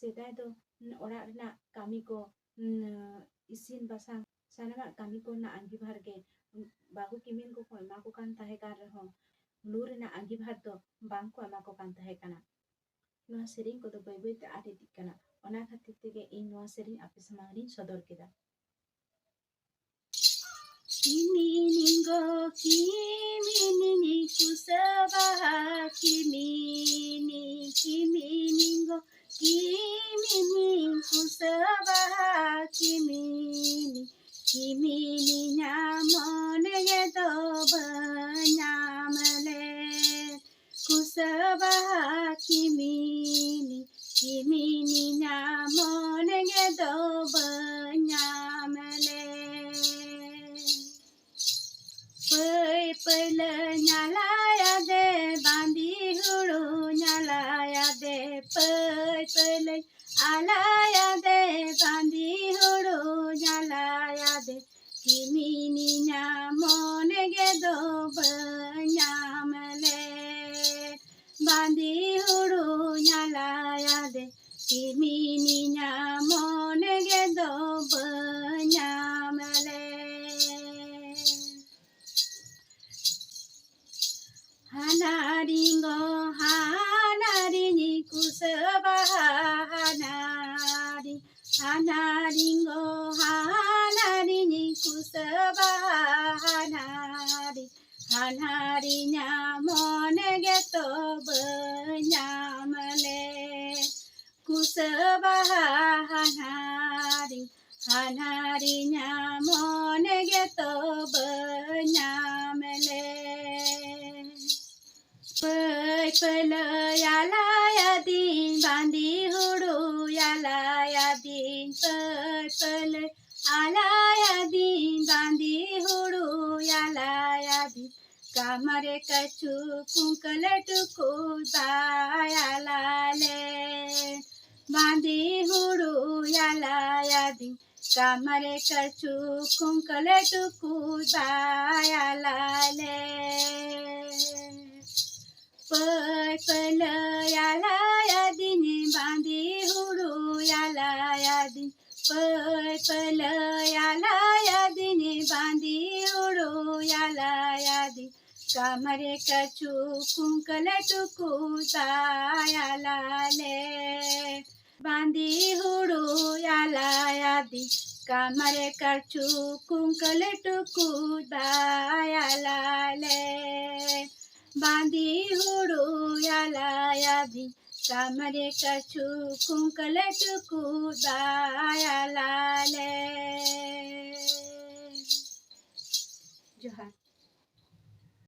सेदाय दो ओड़ा रना कामी को इसिन बासांग सानामा कामी को ना अंगीभार गे बाहु किमिन को एमा को कान ताहे कार रहो लू रना अंगीभार दो बांग को एमा को कान ताहे काना नोआ सेरिंग को दो बाय बाय ते आद इदिग काना ओना खातिर तेगे इन नोआ सेरिंग आपे सामांग रिन सदर केदा किमिनिंगो किमिनिंग कुसबाहा किमिनिंगो किमिनिंग कुसबाहा किमिनी न्यामन यदो बन्यामले कुसबाहा किमिनी न्यामन यदो बन्यामले पै पैल न्यालाया दे बांदी हुड़ू न्यालाया दे पै पैल आलाया दे बांदी हुड़ू न्यालाया दे किमिनी न्यामन गेदो बन्यामले बांदी हुड़ू न्यालाया दे Kimini न्यामन गेदो बन्यामले Hanaringo hanarini kusabaha hanaringo hanarini kusabaha hanarinya monegeto banyamale kusabaha hanarinya monegeto banyamale पै पैल याला यादीन बांदी हुड़ू याला यादीन पै पैल आला यादीन बांदी हुड़ू याला यादीन कामरे कछु कुंकल टुकु दायाला ले बांदी हुड़ू याला यादीन कामरे कछु कुंकल टुकु दायाला ले पै पैल याला यादीन बांदी हुड़ू याला यादीन पै पैल याला यादीन बांदी हुड़ू याला यादीन कामरे कछु कुंकल टुकु दायाला ले बांदी हुड़ू याला यादीन कामरे कछु कुंकल टुकु दायाला ले बांदी हुड़ू याला यादीन कामरे कछु कुंकल टुकु दायाला ले जोहार।